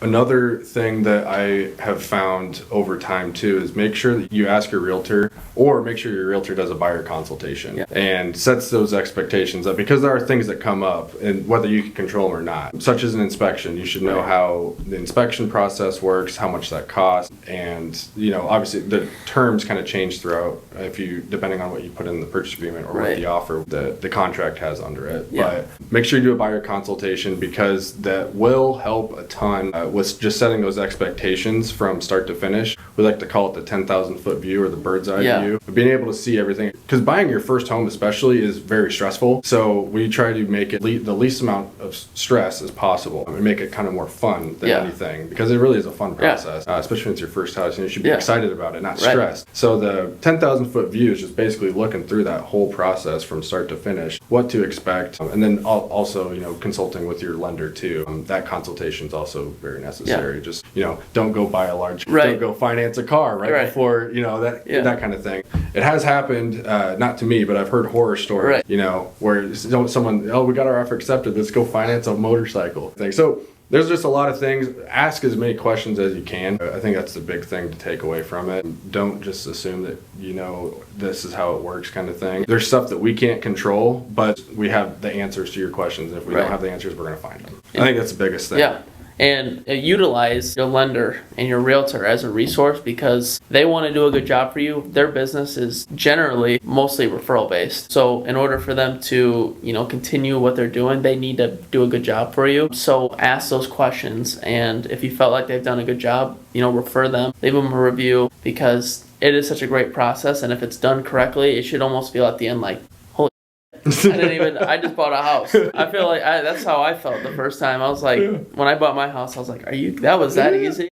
Another thing that I have found over time too is make sure that you ask your realtor, or make sure your realtor does a buyer consultation and sets those expectations up, because there are things that come up and whether you can control them or not, such as an inspection. You should know how the inspection process works, how much that costs, and obviously the terms kind of change throughout depending on what you put in the purchase agreement or what the offer the contract has under it. But make sure you do a buyer consultation, because that will help a ton with just setting those expectations from start to finish. We like to call it the 10,000 foot view or the bird's eye view. Being able to see everything, because buying your first home especially is very stressful. So we try to make it the least amount of stress as possible and make it kind of more fun than anything, because it really is a fun process, especially when it's your first house, and you should be excited about it, not stressed. So the 10,000 foot view is just basically looking through that whole process from start to finish, what to expect, and then also consulting with your lender too. That consultation is also very necessary. Just don't go buy a large, don't go finance a car before that kind of thing. It has happened, not to me, but I've heard horror stories, where someone, we got our offer accepted, let's go finance a motorcycle thing. So there's just a lot of things. Ask as many questions as you can. I think that's the big thing to take away from it. Don't just assume that this is how it works kind of thing. There's stuff that we can't control, but we have the answers to your questions. And if we don't have the answers, we're going to find them. I think that's the biggest thing. Yeah. And utilize your lender and your realtor as a resource, because they want to do a good job for you. Their business is generally mostly referral based. So in order for them to, continue what they're doing, they need to do a good job for you. So ask those questions. And if you felt like they've done a good job, refer them, leave them a review, because it is such a great process. And if it's done correctly, it should almost feel at the end like, I just bought a house. I feel like that's how I felt the first time. I was like, when I bought my house, I was like, that was that easy?